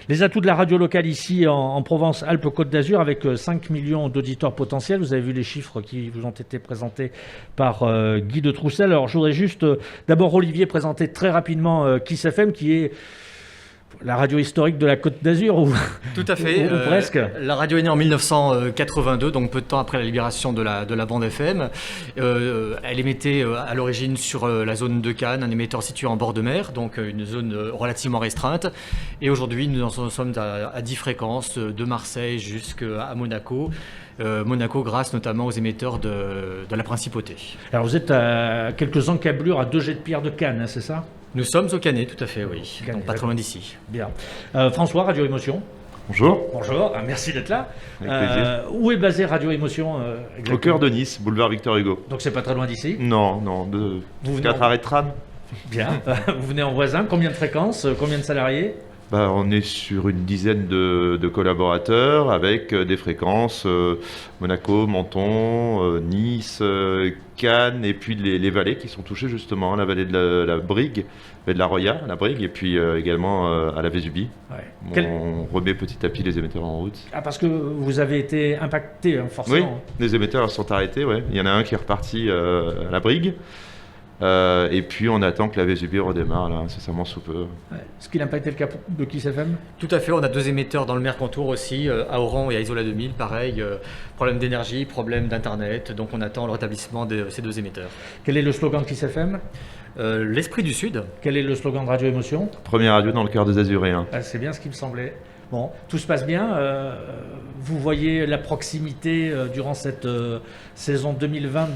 Les atouts de la radio locale ici en Provence-Alpes-Côte d'Azur avec 5 millions d'auditeurs potentiels. Vous avez vu les chiffres qui vous ont été présentés par Guy de Troussel. Alors je voudrais juste d'abord Olivier présenter très rapidement Kiss FM qui est la radio historique de la Côte d'Azur ou tout à fait, ou presque. La radio est née en 1982, donc peu de temps après la libération de la bande FM. Elle émettait à l'origine sur la zone de Cannes, un émetteur situé en bord de mer, donc une zone relativement restreinte. Et aujourd'hui, nous en sommes à 10 fréquences, de Marseille jusqu'à Monaco. Monaco grâce notamment aux émetteurs de la Principauté. Alors vous êtes à quelques encablures à 2 jets de pierre de Cannes, hein, c'est ça ? Nous sommes au Canet, tout à fait, oui. Canet, donc pas très loin d'ici. Bien. François, Radio Émotion. Bonjour. Bonjour, merci d'être là. Avec plaisir. Où est basée Radio Émotion Au cœur de Nice, boulevard Victor Hugo. Donc c'est pas très loin d'ici ? Non, 4 arrêts de tram. Bien. Vous venez en voisin, combien de fréquences, combien de salariés ? On est sur une dizaine de collaborateurs avec des fréquences Monaco, Menton, Nice, Cannes et puis les vallées qui sont touchées justement, la vallée de la Brigue, de la Roya, la Brigue et puis également à la Vésubie. Ouais. On remet petit à petit les émetteurs en route. Ah, parce que vous avez été impacté forcément. Oui, les émetteurs sont arrêtés, ouais. Il y en a un qui est reparti à la Brigue. Et puis on attend que la Vésubie redémarre là, incessamment sous peu. Ouais. Est-ce qu'il a impacté le cas de Kiss FM ? Tout à fait, on a 2 émetteurs dans le Mercantour aussi, à Oran et à Isola 2000, pareil, problème d'énergie, problème d'internet, donc on attend le rétablissement de ces 2 émetteurs. Quel est le slogan de Kiss FM ? L'esprit du Sud. Quel est le slogan de Radio Émotion ? Première radio dans le cœur des Azuréens. Ah, c'est bien ce qui me semblait. Bon, tout se passe bien. Vous voyez la proximité durant cette saison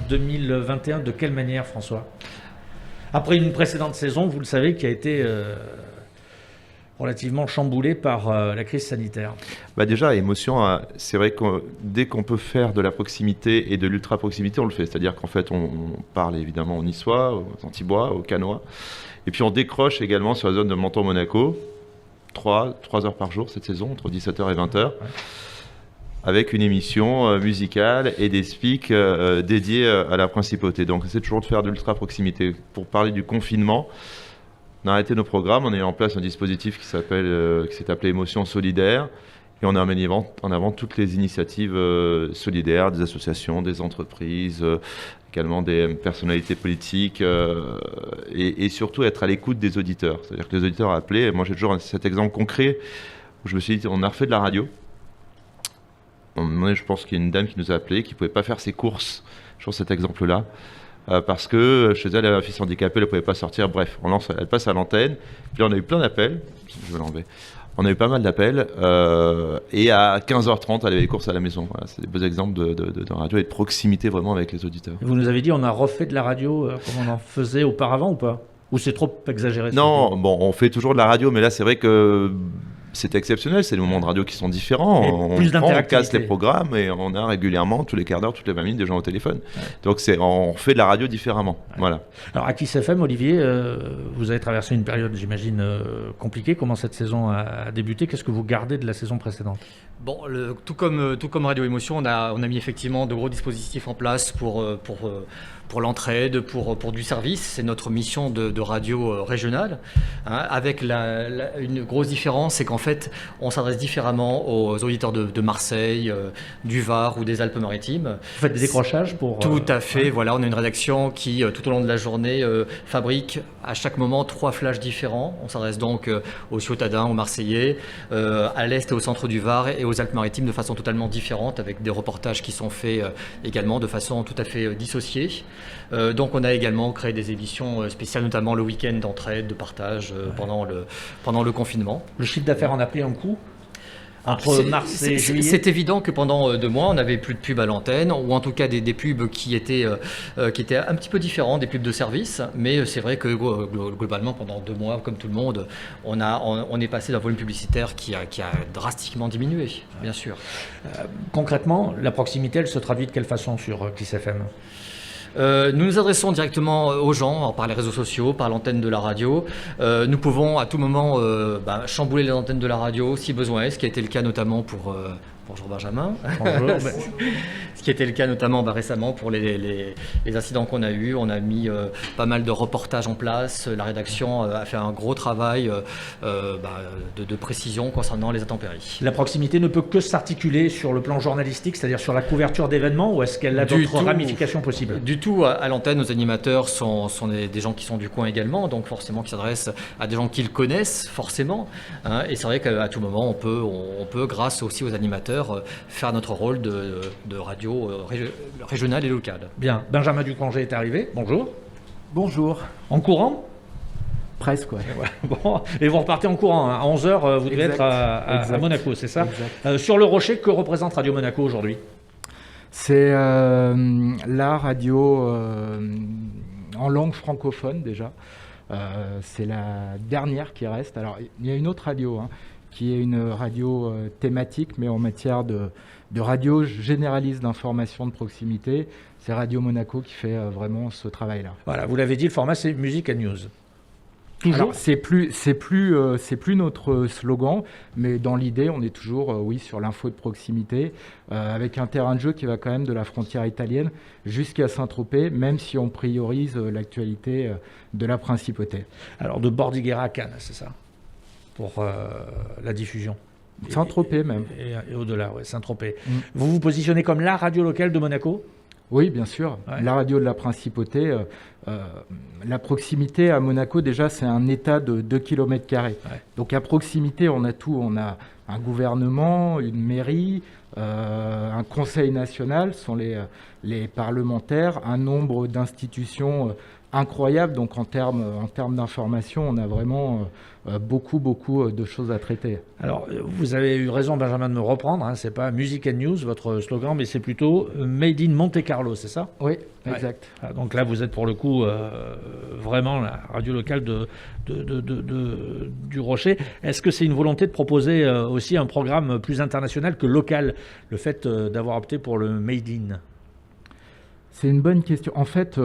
2020-2021 de quelle manière, François ? Après une précédente saison, vous le savez, qui a été relativement chamboulée par la crise sanitaire. Déjà, Émotion, c'est vrai que dès qu'on peut faire de la proximité et de l'ultra-proximité, on le fait. C'est-à-dire qu'en fait, on parle évidemment aux Niçois, aux Antibois, aux Canois. Et puis on décroche également sur la zone de Menton-Monaco. 3 heures par jour cette saison, entre 17h et 20h, ouais. Avec une émission musicale et des speaks dédiés à la Principauté. Donc c'est toujours de faire de l'ultra-proximité. Pour parler du confinement, on a arrêté nos programmes, on a mis en place un dispositif qui s'est appelé Émotion Solidaire, et on a mis en avant toutes les initiatives solidaires des associations, des entreprises, également des personnalités politiques, et surtout être à l'écoute des auditeurs. C'est-à-dire que les auditeurs appelaient, moi j'ai toujours cet exemple concret où je me suis dit, on a refait de la radio. Je pense qu'il y a une dame qui nous a appelé, qui ne pouvait pas faire ses courses, je pense cet exemple-là, parce que chez elle, elle avait un fils handicapé, elle ne pouvait pas sortir. Bref, elle passe à l'antenne, puis là, on a eu plein d'appels, je vais l'enlever. On a eu pas mal d'appels, et à 15h30, elle avait les courses à la maison. Voilà, c'est des beaux exemples de radio et de proximité vraiment avec les auditeurs. Vous nous avez dit, on a refait de la radio comme on en faisait auparavant ou pas ? Ou c'est trop exagéré ? Non, on fait toujours de la radio, mais là, c'est vrai que c'est exceptionnel, c'est des moments de radio qui sont différents. On casse les programmes et on a régulièrement, tous les quarts d'heure, toutes les 20 minutes, des gens au téléphone. Ouais. Donc on fait de la radio différemment. Ouais. Voilà. Alors à Kiss FM, Olivier, vous avez traversé une période, j'imagine, compliquée. Comment cette saison a débuté ? Qu'est-ce que vous gardez de la saison précédente ? Bon, tout comme Radio Émotion, on a mis effectivement de gros dispositifs en place pour l'entraide, pour du service. C'est notre mission de radio régionale, hein, avec une grosse différence, c'est qu'en fait, on s'adresse différemment aux auditeurs de Marseille, du Var ou des Alpes-Maritimes. Vous faites des décrochages pour... Tout à fait, ouais. Voilà, on a une rédaction qui, tout au long de la journée, fabrique à chaque moment 3 flashs différents. On s'adresse donc aux Ciotadins, aux Marseillais, à l'Est et au centre du Var et aux Alpes-Maritimes de façon totalement différente, avec des reportages qui sont faits également de façon tout à fait dissociée. Donc on a également créé des émissions spéciales, notamment le week-end d'entraide, de partage pendant le confinement. Le chiffre d'affaires en a pris un coup entre mars et juillet. C'est évident que pendant 2 mois, on n'avait plus de pubs à l'antenne, ou en tout cas des pubs qui étaient un petit peu différents, des pubs de service. Mais c'est vrai que globalement, pendant 2 mois, comme tout le monde, on est passé d'un volume publicitaire qui a drastiquement diminué, bien sûr. Concrètement, la proximité, elle se traduit de quelle façon sur Kiss FM ? Nous nous adressons directement aux gens par les réseaux sociaux, par l'antenne de la radio. Nous pouvons à tout moment chambouler les antennes de la radio si besoin est, ce qui a été le cas notamment pour Bonjour Benjamin. Bonjour. Ce qui était le cas notamment récemment pour les incidents qu'on a eus. On a mis pas mal de reportages en place. La rédaction a fait un gros travail de précision concernant les intempéries. La proximité ne peut que s'articuler sur le plan journalistique, c'est-à-dire sur la couverture d'événements, ou est-ce qu'elle a d'autres ramifications possibles? Du tout. À l'antenne, nos animateurs sont des gens qui sont du coin également, donc forcément qui s'adressent à des gens qu'ils connaissent forcément. Hein, et c'est vrai qu'à tout moment, on peut, grâce aussi aux animateurs, faire notre rôle de radio régionale et locale. Bien. Benjamin Ducongé est arrivé. Bonjour. Bonjour. En courant? Presque, ouais. Bon, et vous repartez en courant. À 11h, vous devez être à Monaco, c'est ça? Sur le Rocher, que représente Radio Monaco aujourd'hui? C'est la radio en langue francophone déjà. C'est la dernière qui reste. Alors, il y a une autre radio, qui est une radio thématique, mais en matière de radio généraliste d'information de proximité. C'est Radio Monaco qui fait vraiment ce travail-là. Voilà, vous l'avez dit, le format, c'est Music and News. Toujours. Alors, c'est plus notre slogan, mais dans l'idée, on est toujours sur l'info de proximité, avec un terrain de jeu qui va quand même de la frontière italienne jusqu'à Saint-Tropez, même si on priorise l'actualité de la principauté. Alors, de Bordighera à Cannes, c'est ça, pour la diffusion. Saint-Tropez même. Et au-delà, ouais, Saint-Tropez. Vous vous positionnez comme la radio locale de Monaco? Oui, bien sûr. Ouais. La radio de la principauté, la proximité à Monaco, déjà, c'est un état de 2 km². Ouais. Donc à proximité, on a tout. On a un gouvernement, une mairie, un conseil national, ce sont les parlementaires, un nombre d'institutions incroyables. Donc en termes d'information, on a vraiment beaucoup de choses à traiter. Alors, vous avez eu raison, Benjamin, de me reprendre. C'est pas Music and News, votre slogan, mais c'est plutôt Made in Monte Carlo, c'est ça? Oui, exact. Ouais. Donc là, vous êtes pour le coup vraiment la radio locale du Rocher. Est-ce que c'est une volonté de proposer aussi un programme plus international que local, le fait d'avoir opté pour le Made in? C'est une bonne question. En fait,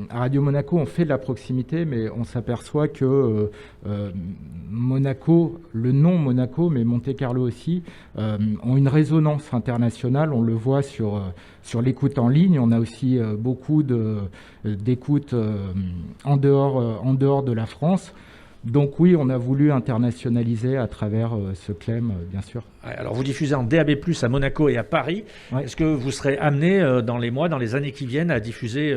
à Radio Monaco, on fait de la proximité, mais on s'aperçoit que Monaco, le nom Monaco, mais Monte Carlo aussi, ont une résonance internationale. On le voit sur l'écoute en ligne. On a aussi beaucoup d'écoutes en dehors de la France. Donc oui, on a voulu internationaliser à travers ce claim, bien sûr. Alors vous diffusez en DAB+, à Monaco et à Paris. Ouais. Est-ce que vous serez amené dans les mois, dans les années qui viennent à diffuser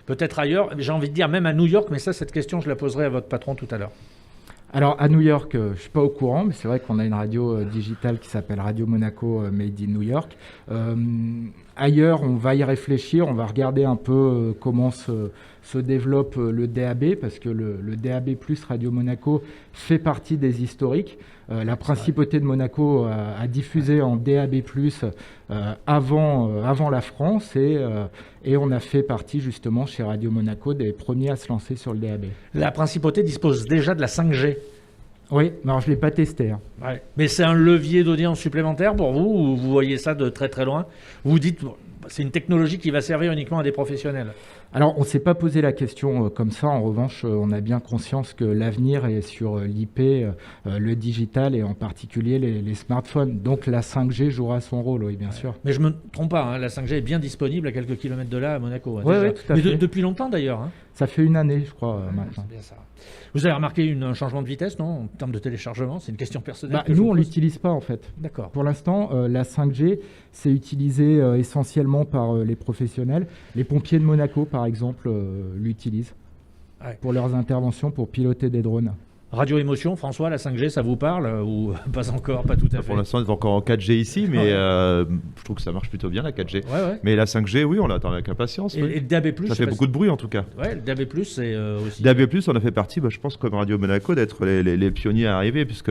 peut-être ailleurs? J'ai envie de dire même à New York, mais ça, cette question, je la poserai à votre patron tout à l'heure. Alors à New York, je ne suis pas au courant, mais c'est vrai qu'on a une radio digitale qui s'appelle Radio Monaco Made in New York. Ailleurs, on va y réfléchir, on va regarder un peu comment se développe le DAB, parce que le DAB+, Radio Monaco, fait partie des historiques. La principauté de Monaco a diffusé en DAB+, avant la France, et on a fait partie justement chez Radio Monaco des premiers à se lancer sur le DAB. La principauté dispose déjà de la 5G. Oui, alors je ne l'ai pas testé. Ouais. Mais c'est un levier d'audience supplémentaire pour vous, ou vous voyez ça de très très loin? Vous dites, c'est une technologie qui va servir uniquement à des professionnels? Alors, on ne s'est pas posé la question comme ça. En revanche, on a bien conscience que l'avenir est sur l'IP, le digital et en particulier les smartphones. Donc, la 5G jouera son rôle, oui, bien sûr. Mais je ne me trompe pas, la 5G est bien disponible à quelques kilomètres de là, à Monaco. Oui, tout à fait. Mais depuis longtemps, d'ailleurs. Ça fait une année, je crois, maintenant. C'est bien ça. Vous avez remarqué un changement de vitesse, non, en termes de téléchargement? C'est une question personnelle. Nous, on ne l'utilise pas, en fait. D'accord. Pour l'instant, la 5G, c'est utilisé essentiellement par les professionnels. Les pompiers de Monaco, par exemple, l'utilisent pour leurs interventions, pour piloter des drones. Radio Émotion, François, la 5G, ça vous parle ou pas encore, pas tout à fait? Pour l'instant, on est encore en 4G ici, mais je trouve que ça marche plutôt bien, la 4G. Ouais. Mais la 5G, oui, on l'attend avec impatience. Et le DAB+, ça fait beaucoup de bruit, en tout cas. Ouais, le DAB+, c'est aussi... DAB+, on a fait partie, je pense, comme Radio Monaco, d'être les pionniers à arriver, puisque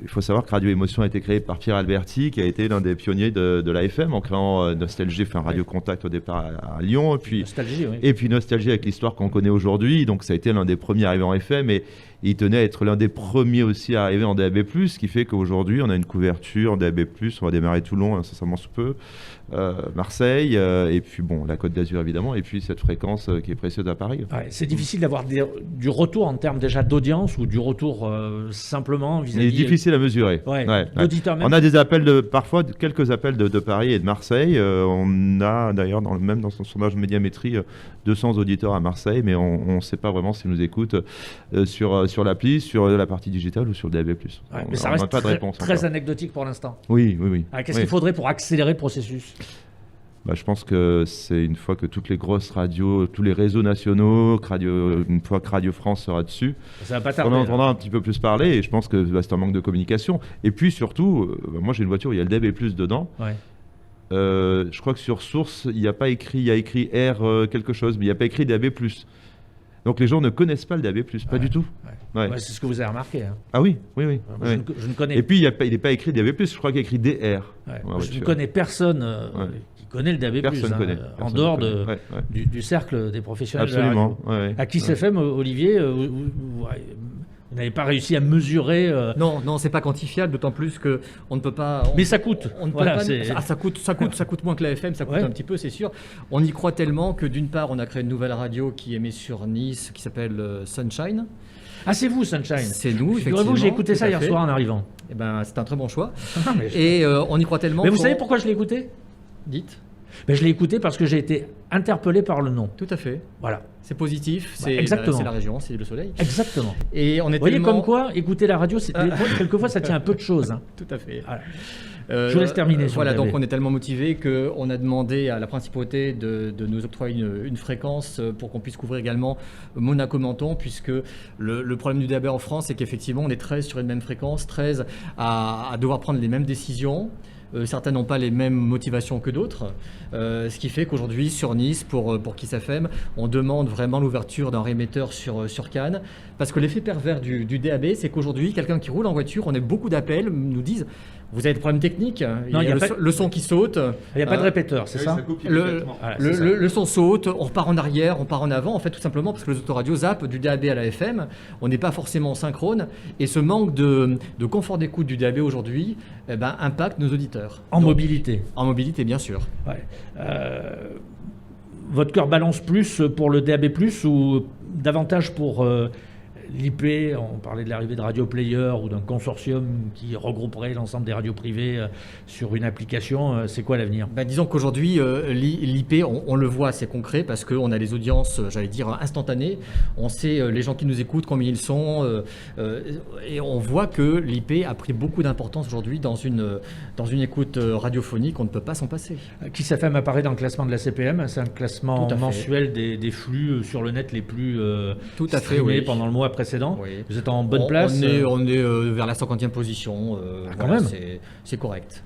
il faut savoir que Radio Émotion a été créé par Pierre Alberti, qui a été l'un des pionniers de l'AFM en créant Nostalgie, un Radio Contact au départ à Lyon, et puis Nostalgie avec l'histoire qu'on connaît aujourd'hui. Donc ça a été l'un des premiers arrivés en FM, et il tenait à être l'un des premiers aussi à arriver en DAB+, ce qui fait qu'aujourd'hui on a une couverture en DAB+, on va démarrer Toulon incessamment sous peu, Marseille, et puis la Côte d'Azur évidemment, et puis cette fréquence qui est précieuse à Paris. Ouais, c'est difficile d'avoir du retour en termes déjà d'audience, ou du retour simplement vis-à-vis... C'est difficile difficile à mesurer. L'auditorat même. On a des appels parfois quelques appels de Paris et de Marseille. On a d'ailleurs même dans son sondage Médiamétrie 200 auditeurs à Marseille, mais on ne sait pas vraiment s'ils nous écoutent sur l'appli, sur la partie digitale ou sur le DAB+. Mais ça reste très anecdotique pour l'instant. Oui. Qu'est-ce qu'il faudrait pour accélérer le processus ? Je pense que c'est une fois que toutes les grosses radios, tous les réseaux nationaux, une fois que Radio France sera dessus, ça va pas tarder, on entendra un petit peu plus parler, et je pense que c'est un manque de communication. Et puis surtout, moi j'ai une voiture, il y a le DAB+ dedans. Je crois que sur Source, il n'y a pas écrit, il y a écrit R quelque chose, mais il n'y a pas écrit DAB+. Donc les gens ne connaissent pas le DAB+, pas du tout. C'est ce que vous avez remarqué. Hein. Ah oui. Je ne connais. Et puis il n'est pas écrit DAB+, je crois qu'il y a écrit DR. Je ne connais personne qui connaît le DAB+, en dehors du cercle des professionnels. Absolument. De la radio. À Kiss FM, Olivier, vous n'avez pas réussi à mesurer. Non, c'est pas quantifiable, d'autant plus que on ne peut pas. Mais ça coûte. Ça coûte moins que la FM, ça coûte un petit peu, c'est sûr. On y croit tellement que d'une part, on a créé une nouvelle radio qui émet sur Nice, qui s'appelle Sunshine. Ah, c'est vous, Sunshine. C'est nous, effectivement. J'ai écouté ça hier soir en arrivant. C'est un très bon choix. Et on y croit tellement. Mais vous savez pourquoi je l'ai écouté ? Dites. Je l'ai écouté parce que j'ai été interpellé par le nom. Tout à fait. Voilà. C'est positif, c'est la région, c'est le soleil. Exactement. Et on est vous voyez comme quoi, écouter la radio, quelquefois ça tient un peu de choses. Hein. Tout à fait. Voilà. Je vous laisse terminer. Donc on est tellement motivé qu'on a demandé à la principauté de nous octroyer une fréquence pour qu'on puisse couvrir également Monaco-Menton, puisque le problème du DAB en France, c'est qu'effectivement on est 13 sur une même fréquence, 13 à devoir prendre les mêmes décisions. Certains n'ont pas les mêmes motivations que d'autres, ce qui fait qu'aujourd'hui sur Nice, pour Kiss FM, on demande vraiment l'ouverture d'un réémetteur sur Cannes, parce que l'effet pervers du DAB, c'est qu'aujourd'hui, quelqu'un qui roule en voiture, on a beaucoup d'appels, nous disent vous avez des problèmes techniques, non, il y a le son qui saute. Il n'y a pas de répéteur, c'est ça, le son saute, on repart en arrière, on part en avant, en fait tout simplement parce que les autoradios zappent du DAB à la FM, on n'est pas forcément synchrone, et ce manque de confort d'écoute du DAB aujourd'hui impacte nos auditeurs. Mobilité. En mobilité, bien sûr. Votre cœur balance plus pour le DAB+, ou davantage pour l'IP? On parlait de l'arrivée de Radio Player ou d'un consortium qui regrouperait l'ensemble des radios privées sur une application. C'est quoi l'avenir? Disons qu'aujourd'hui, l'IP, on le voit, c'est concret parce qu'on a les audiences, j'allais dire, instantanées. On sait les gens qui nous écoutent, combien ils sont. Et on voit que l'IP a pris beaucoup d'importance aujourd'hui dans une écoute radiophonique. On ne peut pas s'en passer. Kiss FM apparaît dans le classement de la CPM. C'est un classement mensuel des flux sur le net les plus streamés pendant le mois précédent. Oui. Vous êtes en bonne place. On est vers la 50e position. Quand même. C'est correct.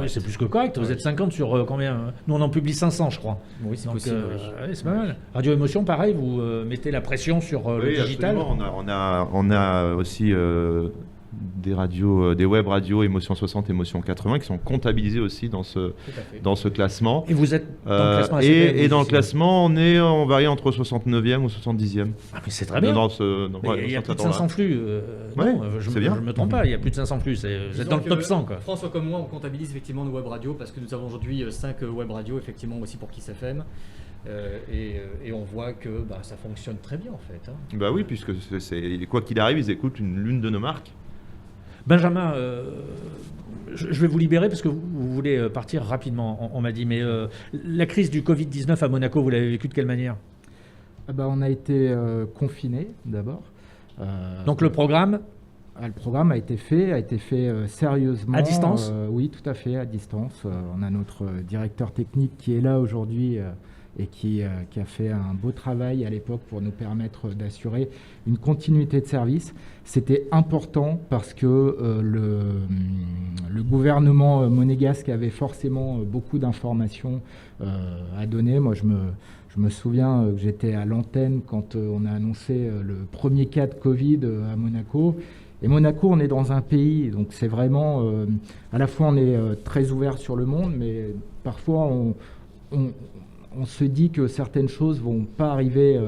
C'est plus que correct. Vous êtes 50 sur combien? Nous, on en publie 500, je crois. Oui, c'est possible. C'est pas mal. Radio Émotion, pareil, vous mettez la pression sur le digital. On a aussi des radios, des web radios Émotion 60, Émotion 80 qui sont comptabilisées aussi dans ce classement. Et vous êtes dans le classement et dans le classement, on varie entre 69e ou 70e. Ah, mais c'est très bien. Il y a plus de 500 flux. Je ne me trompe pas, il y a plus de 500 flux. Vous êtes dans le top 100. François comme moi, on comptabilise effectivement nos web radios parce que nous avons aujourd'hui 5 web radios, effectivement aussi pour Kiss FM. Et on voit que ça fonctionne très bien en fait. Oui, puisque quoi qu'il arrive, ils écoutent l'une de nos marques. Benjamin, je vais vous libérer parce que vous voulez partir rapidement, on m'a dit. Mais la crise du Covid-19 à Monaco, vous l'avez vécue de quelle manière? On a été confinés d'abord. Donc le programme le programme a été fait sérieusement. À distance? Oui, tout à fait, à distance. On a notre directeur technique qui est là aujourd'hui et qui a fait un beau travail à l'époque pour nous permettre d'assurer une continuité de service. C'était important parce que le gouvernement monégasque avait forcément beaucoup d'informations à donner. Moi, je me souviens que j'étais à l'antenne quand on a annoncé le premier cas de Covid à Monaco. Et Monaco, on est dans un pays, donc c'est vraiment... à la fois, on est très ouvert sur le monde, mais parfois, on se dit que certaines choses ne vont pas arriver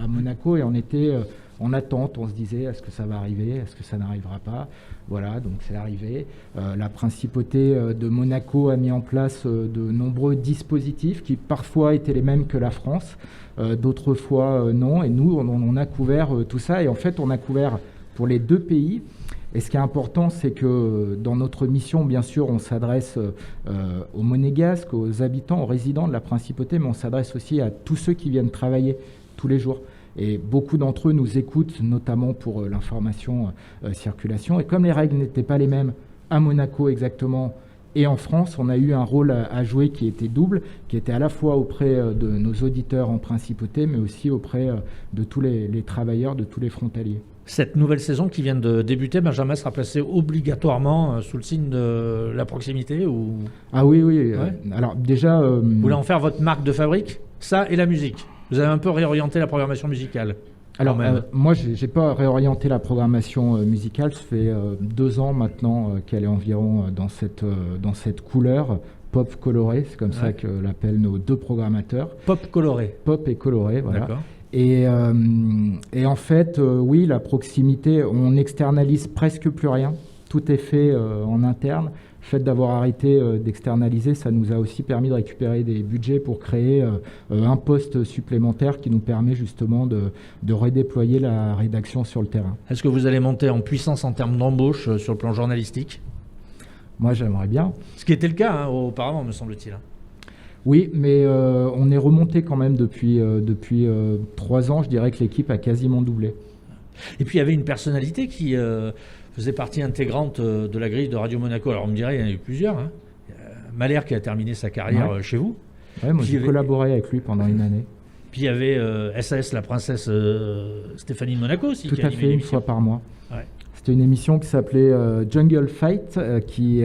à Monaco et on était en attente. On se disait, est-ce que ça va arriver? Est-ce que ça n'arrivera pas? Voilà, donc c'est arrivé. La principauté de Monaco a mis en place de nombreux dispositifs qui parfois étaient les mêmes que la France, d'autres fois non. Et nous, on a couvert tout ça. Et en fait, on a couvert pour les deux pays. Et ce qui est important, c'est que dans notre mission, bien sûr, on s'adresse aux Monégasques, aux habitants, aux résidents de la Principauté, mais on s'adresse aussi à tous ceux qui viennent travailler tous les jours. Et beaucoup d'entre eux nous écoutent, notamment pour l'information circulation. Et comme les règles n'étaient pas les mêmes à Monaco exactement et en France, on a eu un rôle à jouer qui était double, qui était à la fois auprès de nos auditeurs en Principauté, mais aussi auprès de tous les travailleurs, de tous les frontaliers. Cette nouvelle saison qui vient de débuter, Benjamin sera placé obligatoirement sous le signe de la proximité ou... Ah oui. Ouais. Alors déjà... Vous voulez en faire votre marque de fabrique? Ça et la musique. Vous avez un peu réorienté la programmation musicale. Alors moi, j'ai pas réorienté la programmation musicale. Ça fait 2 ans maintenant qu'elle est environ dans cette couleur pop colorée. C'est comme ça que l'appellent nos 2 programmateurs. Pop coloré. Pop et coloré, voilà. D'accord. Et en fait, oui, la proximité, on n'externalise presque plus rien. Tout est fait en interne. Le fait d'avoir arrêté d'externaliser, ça nous a aussi permis de récupérer des budgets pour créer un poste supplémentaire qui nous permet justement de redéployer la rédaction sur le terrain. Est-ce que vous allez monter en puissance en termes d'embauche sur le plan journalistique? Moi, j'aimerais bien. Ce qui était le cas auparavant, me semble-t-il. Oui, mais on est remonté quand même depuis 3 ans. Je dirais que l'équipe a quasiment doublé. Et puis il y avait une personnalité qui faisait partie intégrante de la grille de Radio Monaco. Alors on me dirait, il y en a eu plusieurs. Hein. Mahler qui a terminé sa carrière chez vous. Oui, moi j'ai collaboré avec lui pendant une année. Puis il y avait SAS, la princesse Stéphanie de Monaco aussi. Tout à fait, une fois par mois. Ouais. C'était une émission qui s'appelait Jungle Fight, qui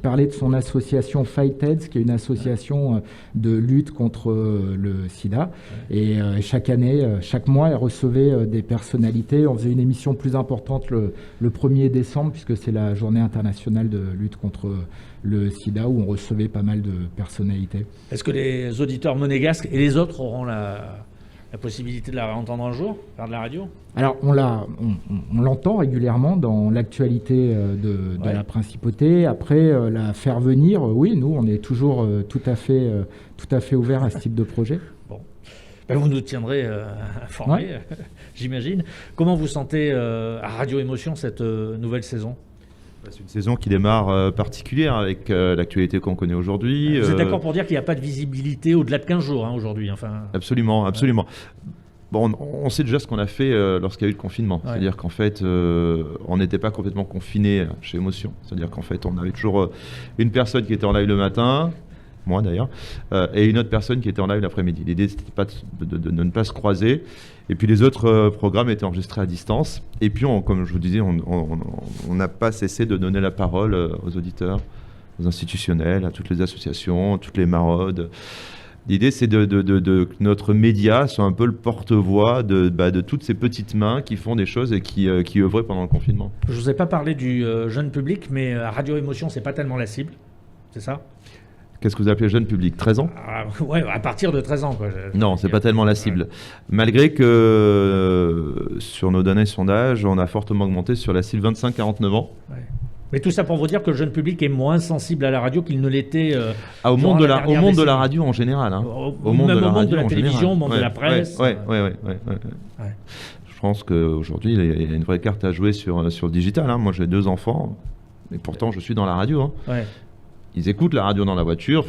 parlait de son association Fight Aids, qui est une association de lutte contre le sida. Et chaque année, chaque mois, elle recevait des personnalités. On faisait une émission plus importante le 1er décembre, puisque c'est la journée internationale de lutte contre le sida, où on recevait pas mal de personnalités. Est-ce que les auditeurs monégasques et les autres auront la possibilité de la réentendre un jour, faire de la radio? Alors, on l'entend régulièrement dans l'actualité de la Principauté. Après, la faire venir, oui, nous, on est toujours tout à fait ouvert à ce type de projet. Bon. Ben, vous nous tiendrez informés, j'imagine. Comment vous sentez à Radio Émotion cette nouvelle saison? C'est une saison qui démarre particulière avec l'actualité qu'on connaît aujourd'hui. Vous êtes d'accord pour dire qu'il n'y a pas de visibilité au-delà de 15 jours aujourd'hui Absolument. Bon, on sait déjà ce qu'on a fait lorsqu'il y a eu le confinement. Ouais. C'est-à-dire qu'en fait, on n'était pas complètement confiné chez Émotion. C'est-à-dire qu'en fait, on avait toujours une personne qui était en live le matin, moi d'ailleurs, et une autre personne qui était en live l'après-midi. L'idée, c'était pas de ne pas se croiser. Et puis les autres programmes étaient enregistrés à distance. Et puis, comme je vous disais, on n'a pas cessé de donner la parole aux auditeurs, aux institutionnels, à toutes les associations, toutes les maraudes. L'idée, c'est que notre média soit un peu le porte-voix de toutes ces petites mains qui font des choses et qui œuvraient pendant le confinement. Je ne vous ai pas parlé du jeune public, mais à Radio Émotion, ce n'est pas tellement la cible, c'est ça? Qu'est-ce que vous appelez jeune public? 13 ans? Oui, à partir de 13 ans. Non, c'est pas tellement la cible. Malgré que sur nos derniers sondages, on a fortement augmenté sur la cible 25-49 ans. Ouais. Mais tout ça pour vous dire que le jeune public est moins sensible à la radio qu'il ne l'était au monde de la radio en général. Hein. Au monde de la télévision, au monde de la presse. Ouais. Je pense qu'aujourd'hui, il y a une vraie carte à jouer sur le digital. Hein. Moi, j'ai 2 enfants, et pourtant, je suis dans la radio. Hein. Ouais. Ils écoutent la radio dans la voiture,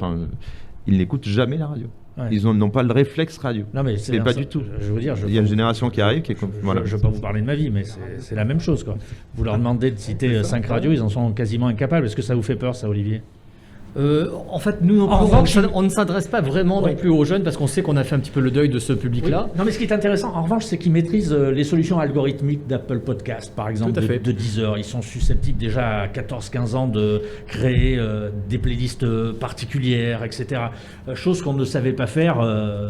ils n'écoutent jamais la radio. Ouais. Ils n'ont pas le réflexe radio. Non, mais c'est pas du tout. Je veux dire, il y a une génération qui arrive qui est comme. Je ne vais pas vous parler de ma vie, mais c'est la même chose, quoi. Vous leur demandez de citer 5 radios, ils en sont quasiment incapables. Est-ce que ça vous fait peur, ça, Olivier? En fait, nous, on ne s'adresse pas vraiment non plus aux jeunes parce qu'on sait qu'on a fait un petit peu le deuil de ce public-là. Oui. Non, mais ce qui est intéressant, en revanche, c'est qu'ils maîtrisent les solutions algorithmiques d'Apple Podcast, par exemple, de Deezer. Ils sont susceptibles déjà à 14-15 ans de créer des playlists particulières, etc. Chose qu'on ne savait pas faire,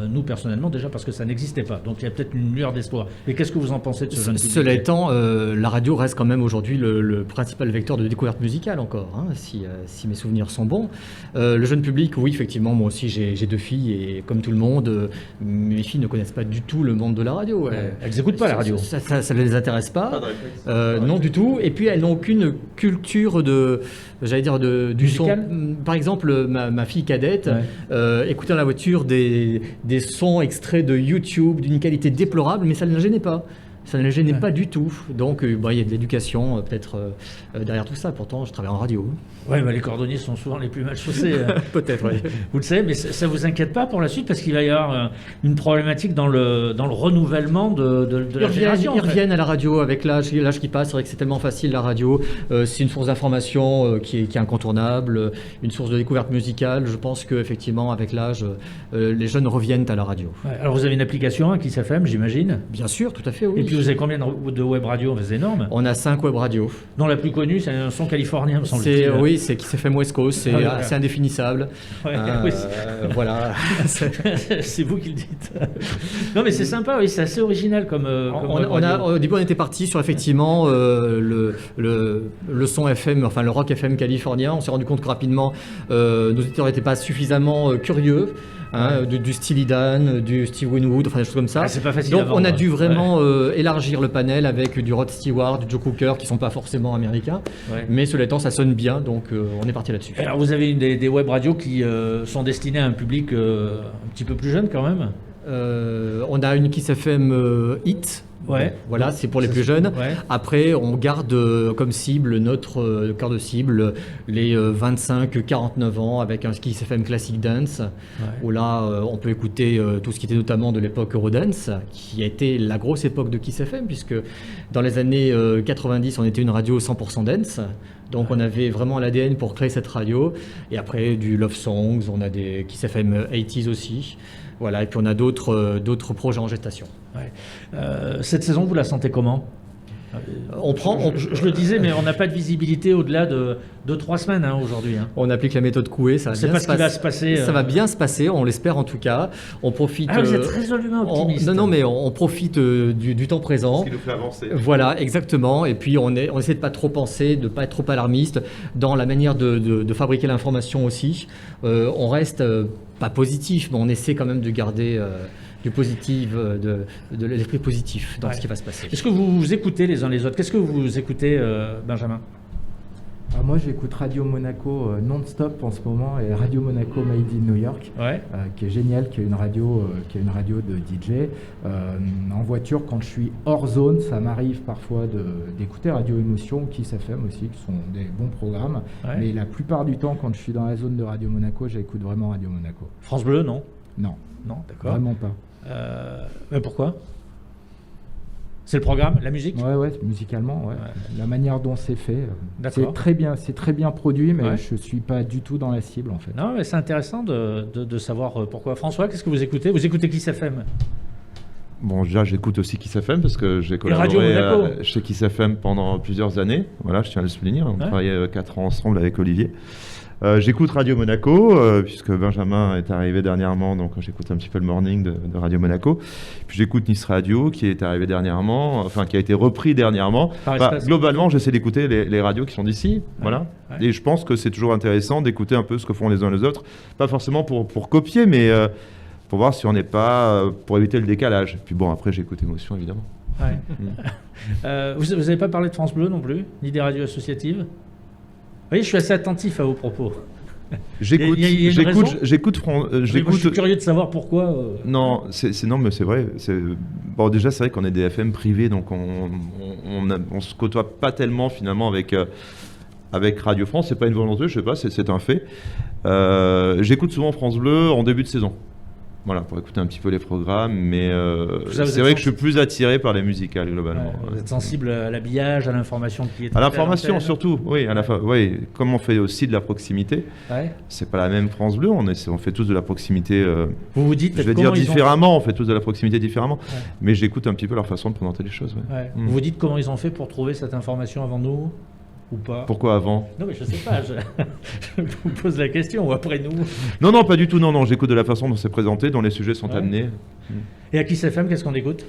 nous, personnellement, déjà parce que ça n'existait pas. Donc, il y a peut-être une lueur d'espoir. Mais qu'est-ce que vous en pensez de ce jeune public? Cela étant, la radio reste quand même aujourd'hui le principal vecteur de découverte musicale encore, hein, si mes souvenirs sont bons. Le jeune public, oui, effectivement, moi aussi j'ai 2 filles et comme tout le monde, mes filles ne connaissent pas du tout le monde de la radio. Elles n'écoutent pas la radio. Ça ne les intéresse pas. Non, du tout. Et puis elles n'ont aucune culture du son. Par exemple, ma fille cadette écoutait dans la voiture des sons extraits de YouTube d'une qualité déplorable, mais ça ne la gênait pas. Ça ne les gênait pas du tout. Donc, il y a de l'éducation peut-être derrière tout ça. Pourtant, je travaille en radio. Oui, les cordonniers sont souvent les plus mal chaussés. Peut-être, oui. Vous le savez, mais ça ne vous inquiète pas pour la suite parce qu'il va y avoir une problématique dans le renouvellement de la génération. Ils reviennent à la radio avec l'âge qui passe. C'est vrai que c'est tellement facile la radio. C'est une source d'information qui est incontournable, une source de découverte musicale. Je pense qu'effectivement, avec l'âge, les jeunes reviennent à la radio. Ouais, alors vous avez une application Kiss FM, j'imagine. Bien sûr, tout à fait, oui. Et puis vous avez combien de web radios? C'est énorme. On a 5 web radios. Dont la plus connue, c'est un son californien, me semble-t-il. Oui, c'est Kiss FM West Coast, c'est assez indéfinissable. Ouais, voilà. C'est vous qui le dites. Non, mais c'est sympa, oui, c'est assez original comme au début, on était parti sur effectivement le son FM, enfin le rock FM californien. On s'est rendu compte que rapidement, nos auditeurs n'étaient pas suffisamment curieux. Du Steely Dan, du Steve Winwood, enfin des choses comme ça. C'est pas facile. Donc on a dû vraiment élargir le panel avec du Rod Stewart, du Joe Cooker, qui sont pas forcément américains, mais cela étant, ça sonne bien, donc on est parti là-dessus. Alors vous avez des web radios qui sont destinées à un public un petit peu plus jeune quand même. On a une Kiss FM Hit. Ouais. Voilà, c'est pour les plus jeunes. Ouais. Après, on garde comme cible notre cœur de cible, les 25-49 ans, avec un Kiss FM Classic Dance, où là, on peut écouter tout ce qui était notamment de l'époque Eurodance, qui a été la grosse époque de Kiss FM, puisque dans les années 90, on était une radio 100% dance. Donc on avait vraiment l'ADN pour créer cette radio. Et après, du Love Songs, on a des Kiss FM 80s aussi. Voilà, et puis on a d'autres projets en gestation. Ouais. Cette saison, vous la sentez comment? Je le disais, mais on n'a pas de visibilité au-delà de 2-3 semaines aujourd'hui. On applique la méthode Coué, ça va bien se passer. Va se passer. Ça va bien se passer, on l'espère en tout cas. On profite. Vous êtes résolument optimiste. Non, mais on profite du temps présent. Ce qui nous fait avancer. Voilà, exactement. Et puis on essaie de pas trop penser, de pas être trop alarmiste dans la manière de fabriquer l'information aussi. On reste pas positif, mais on essaie quand même de garder du positif, de l'esprit positif dans ce qui va se passer. Est-ce que vous vous écoutez les uns les autres? Qu'est-ce que vous écoutez, Benjamin? Moi, j'écoute Radio Monaco non-stop en ce moment et Radio Monaco Made in New York, qui est génial, qui est une radio de DJ. En voiture, quand je suis hors zone, ça m'arrive parfois d'écouter Radio Émotion ou Kiss FM aussi, qui sont des bons programmes. Ouais. Mais la plupart du temps, quand je suis dans la zone de Radio Monaco, j'écoute vraiment Radio Monaco. France Bleu, non? Non, d'accord. Vraiment pas. Mais pourquoi? C'est le programme, la musique? Ouais, musicalement, ouais. La manière dont c'est fait, c'est très bien produit, mais je suis pas du tout dans la cible en fait. Non, mais c'est intéressant de savoir pourquoi. François, qu'est-ce que vous écoutez? Vous écoutez Kiss FM? Bon, déjà, j'écoute aussi Kiss FM parce que j'ai collaboré chez Kiss FM pendant plusieurs années. Voilà, je tiens à le souligner. On travaillait 4 ans ensemble avec Olivier. J'écoute Radio Monaco, puisque Benjamin est arrivé dernièrement, donc j'écoute un petit peu le morning de Radio Monaco. Puis j'écoute Nice Radio, qui est arrivé dernièrement, enfin qui a été repris dernièrement. Globalement, j'essaie d'écouter les radios qui sont d'ici, voilà. Et je pense que c'est toujours intéressant d'écouter un peu ce que font les uns les autres, pas forcément pour copier, mais pour voir si on n'est pas, pour éviter le décalage. Puis bon, après j'écoute Émotion, évidemment. Vous n'avez pas parlé de France Bleu non plus, ni des radios associatives? Oui, je suis assez attentif à vos propos. J'écoute. Je suis curieux de savoir pourquoi. Non, mais c'est vrai. Bon, déjà, c'est vrai qu'on est des FM privés, donc on se côtoie pas tellement finalement avec Radio France. C'est pas une volonté, je sais pas, c'est un fait. J'écoute souvent France Bleu en début de saison. Voilà, pour écouter un petit peu les programmes, mais c'est vrai que je suis plus attiré par les musicales globalement. Vous êtes sensible à l'habillage, à l'information qui est... À l'information surtout, oui. Comme on fait aussi de la proximité, c'est pas la même France Bleu, on fait tous de la proximité, vous dites, je vais dire différemment, on fait tous de la proximité différemment, mais j'écoute un petit peu leur façon de présenter les choses. Vous vous dites comment ils ont fait pour trouver cette information avant nous? Ou pas? Pourquoi avant? Non, mais je sais pas, je vous pose la question, ou après nous? Non, pas du tout, non, j'écoute de la façon dont c'est présenté, dont les sujets sont amenés. Et à Kiss FM, qu'est-ce qu'on écoute?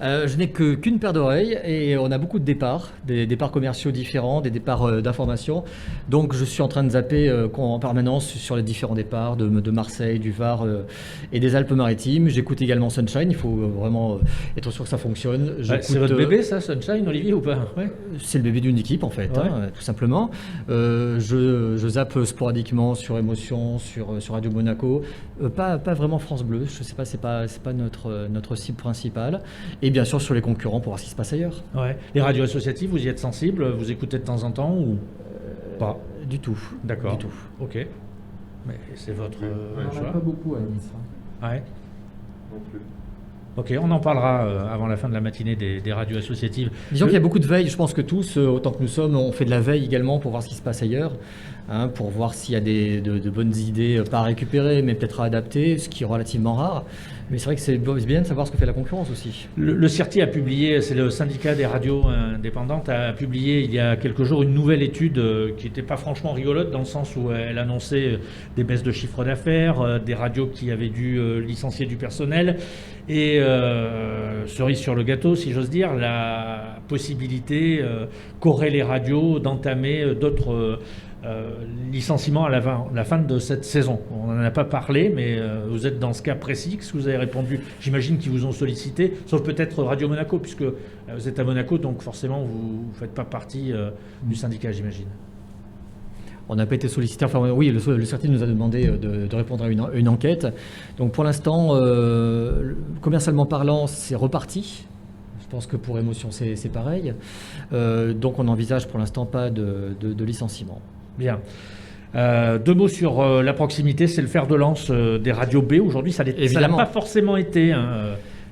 Je n'ai qu'une paire d'oreilles et on a beaucoup de départs, des départs commerciaux différents, des départs d'information. Donc je suis en train de zapper en permanence sur les différents départs de Marseille, du Var et des Alpes-Maritimes. J'écoute également Sunshine, il faut vraiment être sûr que ça fonctionne. C'est votre bébé ça, Sunshine, Olivier, ou pas? C'est le bébé d'une équipe en fait, tout simplement. Je zappe sporadiquement sur Émotion, sur Radio Monaco. Pas vraiment France Bleu, je sais pas, c'est pas notre cible principale. Et bien sûr sur les concurrents pour voir ce qui se passe ailleurs. Ouais. Les radios associatives, vous y êtes sensible? Vous écoutez de temps en temps ou pas? Du tout. D'accord. Du tout. Ok. Mais c'est votre On n'en a choix. pas beaucoup à Nice. Ouais. Ok, on en parlera avant la fin de la matinée des radios associatives. Disons qu'il y a beaucoup de veille. Je pense que tous, autant que nous sommes, on fait de la veille également pour voir ce qui se passe ailleurs, pour voir s'il y a de bonnes idées, pas à récupérer, mais peut-être à adapter, ce qui est relativement rare. Mais c'est vrai que c'est bien de savoir ce que fait la concurrence aussi. Le CIRTI a publié, c'est le syndicat des radios indépendantes, a publié il y a quelques jours une nouvelle étude qui n'était pas franchement rigolote, dans le sens où elle annonçait des baisses de chiffre d'affaires, des radios qui avaient dû licencier du personnel, et cerise sur le gâteau, si j'ose dire, la possibilité qu'auraient les radios d'entamer d'autres licenciements à la fin de cette saison. On n'en a pas parlé, mais vous êtes dans ce cas précis. Qu'est-ce que vous avez répondu? J'imagine qu'ils vous ont sollicité, sauf peut-être Radio Monaco, puisque vous êtes à Monaco, donc forcément vous ne faites pas partie du syndicat, j'imagine. On n'a pas été sollicité. Enfin, oui, le CIRTI nous a demandé de répondre à une enquête. Donc pour l'instant, commercialement parlant, c'est reparti. Je pense que pour Émotion, c'est pareil. Donc on n'envisage pour l'instant pas de licenciement. Bien. Deux mots sur la proximité, c'est le fer de lance des radios B. Aujourd'hui, ça n'a pas forcément été.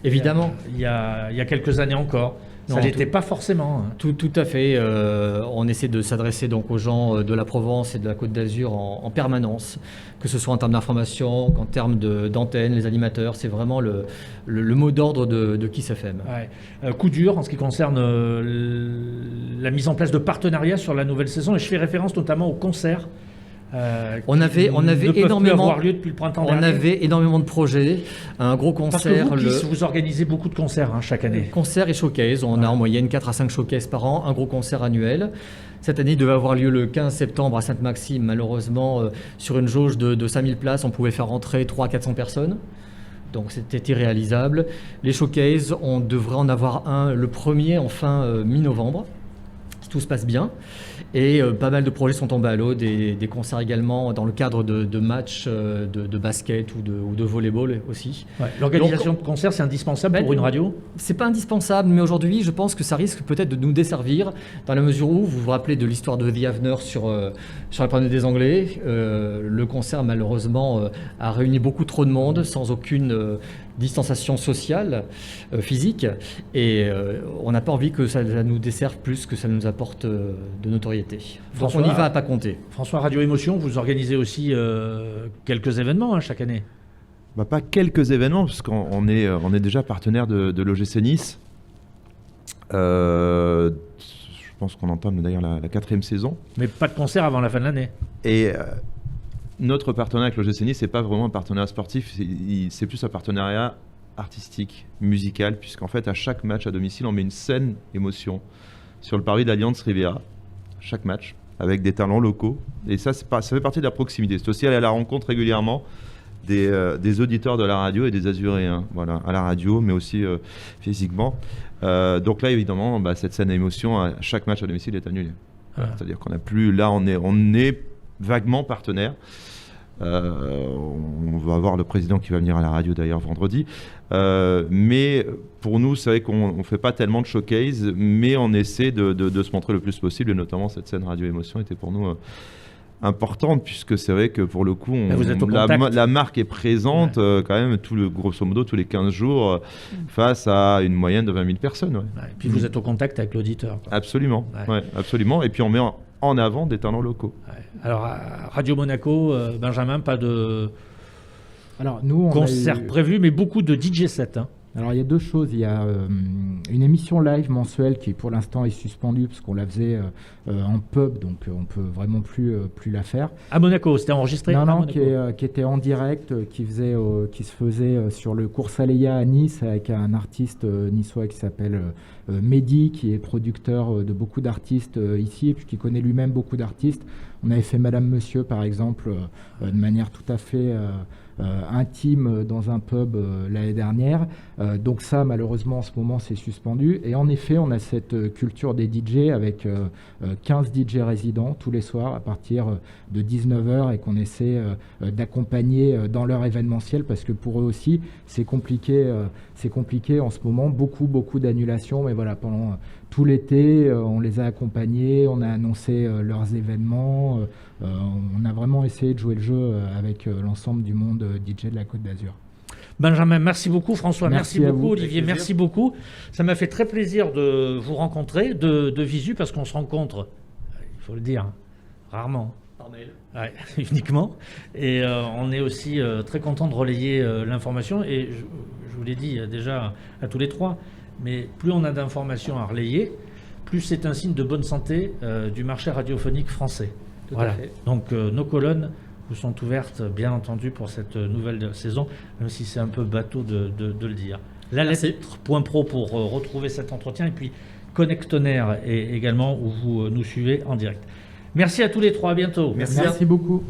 Évidemment. Il y a quelques années encore. Non, ça n'était pas forcément. Tout à fait. On essaie de s'adresser donc aux gens de la Provence et de la Côte d'Azur en permanence, que ce soit en termes d'information, qu'en termes d'antennes, les animateurs. C'est vraiment le mot d'ordre de Kiss FM. Ouais. Coup dur en ce qui concerne la mise en place de partenariats sur la nouvelle saison. Et je fais référence notamment aux concerts. On avait énormément avoir lieu depuis le printemps dernier. On avait énormément de projets, un gros concert. Parce que vous organisez beaucoup de concerts chaque année. Concerts et showcase, on a en moyenne 4 à 5 showcases par an, un gros concert annuel. Cette année, il devait avoir lieu le 15 septembre à Sainte-Maxime. Malheureusement, sur une jauge de 5000 places, on pouvait faire rentrer 300 à 400 personnes. Donc c'était irréalisable. Les showcases, on devrait en avoir le premier en fin mi-novembre, si tout se passe bien. Et pas mal de projets sont tombés à l'eau, des concerts également dans le cadre de matchs de basket ou de volleyball aussi. Ouais, l'organisation de concerts, c'est indispensable pour une radio? C'est pas indispensable, mais aujourd'hui, je pense que ça risque peut-être de nous desservir, dans la mesure où, vous vous rappelez de l'histoire de The Avener sur la planète des Anglais. Le concert, malheureusement, a réuni beaucoup trop de monde, sans aucune distanciation sociale, physique, et on n'a pas envie que ça nous desserve plus que ça nous apporte de notoriété. Donc on y va à pas compter. François, Radio Émotion, vous organisez aussi quelques événements chaque année? Pas quelques événements, parce qu'on est déjà partenaire de l'OGC Nice. Je pense qu'on entame d'ailleurs la 4e saison. Mais pas de concert avant la fin de l'année. Et notre partenariat avec l'OGC Nice, c'est pas vraiment un partenariat sportif, c'est plus un partenariat artistique, musical, puisqu'en fait, à chaque match à domicile, on met une scène émotion sur le parvis de l'Alliance Riviera, chaque match, avec des talents locaux. Et ça fait partie de la proximité. C'est aussi aller à la rencontre régulièrement des auditeurs de la radio et des Azuréens, voilà, à la radio, mais aussi physiquement. Donc là, évidemment, cette scène émotion, à chaque match à domicile est annulée. C'est-à-dire qu'on n'a plus... Là, on est vaguement partenaire. On va avoir le président qui va venir à la radio d'ailleurs vendredi. Mais pour nous, c'est vrai qu'on ne fait pas tellement de showcase, mais on essaie de se montrer le plus possible, et notamment cette scène Radio Émotion était pour nous importante, puisque c'est vrai que pour le coup, la marque est présente quand même, grosso modo, tous les 15 jours, face à une moyenne de 20 000 personnes. Ouais. Et puis vous êtes au contact avec l'auditeur. Absolument, absolument. Et puis on met en avant des talents locaux. Alors, à Radio Monaco, Benjamin, pas de concert prévu, mais beaucoup de DJ sets. Alors, il y a deux choses. Il y a une émission live mensuelle qui, pour l'instant, est suspendue parce qu'on la faisait en pub, donc on peut vraiment plus la faire. À Monaco, c'était enregistré? Non, qui était en direct, qui se faisait sur le Cours Saléya à Nice avec un artiste niçois qui s'appelle Mehdi, qui est producteur de beaucoup d'artistes ici et puis qui connaît lui-même beaucoup d'artistes. On avait fait Madame Monsieur, par exemple, de manière tout à fait intime dans un pub l'année dernière. Donc ça, malheureusement, en ce moment, c'est suspendu. Et en effet, on a cette culture des DJ avec 15 DJ résidents tous les soirs à partir de 19h et qu'on essaie d'accompagner dans leur événementiel parce que pour eux aussi, c'est compliqué en ce moment. Beaucoup d'annulations. Mais voilà, pendant tout l'été, on les a accompagnés, on a annoncé leurs événements. On a vraiment essayé de jouer le jeu avec l'ensemble du monde DJ de la Côte d'Azur. Benjamin, merci beaucoup. François, merci beaucoup. Vous. Olivier, merci beaucoup. Ça m'a fait très plaisir de vous rencontrer, de visu, parce qu'on se rencontre, il faut le dire, rarement. Par mail. Ouais, uniquement. Et on est aussi très content de relayer l'information. Et je vous l'ai dit déjà à tous les trois, mais plus on a d'informations à relayer, plus c'est un signe de bonne santé du marché radiophonique français. Tout voilà. à fait. Donc nos colonnes vous sont ouvertes, bien entendu, pour cette nouvelle saison, même si c'est un peu bateau de le dire. La lettre.pro pour retrouver cet entretien, et puis Connectonaire également, où vous nous suivez en direct. Merci à tous les trois, à bientôt. Merci beaucoup.